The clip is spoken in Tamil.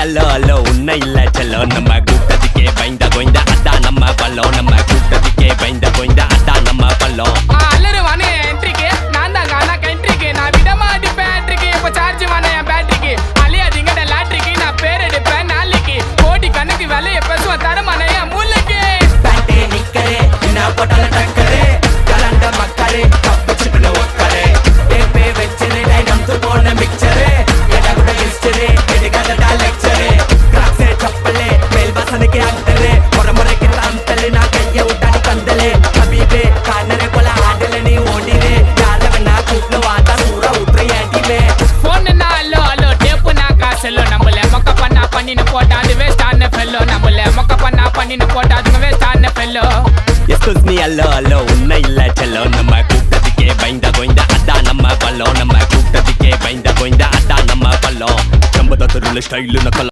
அல்லோ அல்லோ உன்னை இல்ல செல்லோ நம்ம கூட்டத்துக்கே பயந்த கோய்ந்த அதான் நம்ம பல்லம் நம்ம கூட்டத்துக்கே பயந்த கோய்ந்த அதான் நம்ம பல்லம் அல்லரு வானே என்ட்ரிக்கு நான் தான் கானா கண்ட்ரிக்கு நான் விடமா அடிப்பேன் என்ட்ரிக்கு இப்போ சார்ஜ் வானே என் பேட்டரிக்கு அழியாதீங்கட லாட்ரிக்கு நான் பேர் எடுப்பேன் நாளைக்கு கோடி கணக்கு விலைய பேசுவேன் தரமான என் மூளைக்கு பேட்டே நிக்கரே என்ன போட்டால டக்கரே கலண்ட மக்கரே கப்பு சிப்பின ஒக்கரே ஏப்பே வெச்சரே டைனம்து போன மிக்சரே எடா கூட ஹிஸ்டரி எடுக்காதடா லெக்சரே கிராக்ஸே சப்பலே மேல் வாசனைக்கு அண்டரே முறைக்கு தாந்தலே நான் கைய விட்டாடி கந்தலே கபீபே கானரே போல ஆடல நீ ஓடிரே யார வேணா கூப்பிட்டு வாடா சூறா உத்ரை ஏடிமே போன் அல்லோ அல்லோ டேப்பு நான் காசல்லோ நம்மள மொக்க பண்ணா பண்ணின்னு போட்டா அது வேஸ்ட் ஆன ஃபெல்லோ நம்மள மொக்க பண்ணா பண்ணின்னு போட்டா அது வேஸ்ட் ஆன ஃபெல்லோ எஸ்கூஸ் மீ அல்லோ அல்லோ உன்னை இல்ல செல்லோ நம்ம கூட்டத்துக்கே பயந்த கோய்ந்த அதான் நம்ம பல்லம் நம்ம கூட்டத்துக்கே பயந்த கோய்ந்த அதான் நம்ம பல்லம் நம்ம தத்துருள்ள ஸ்டைலு நக்கல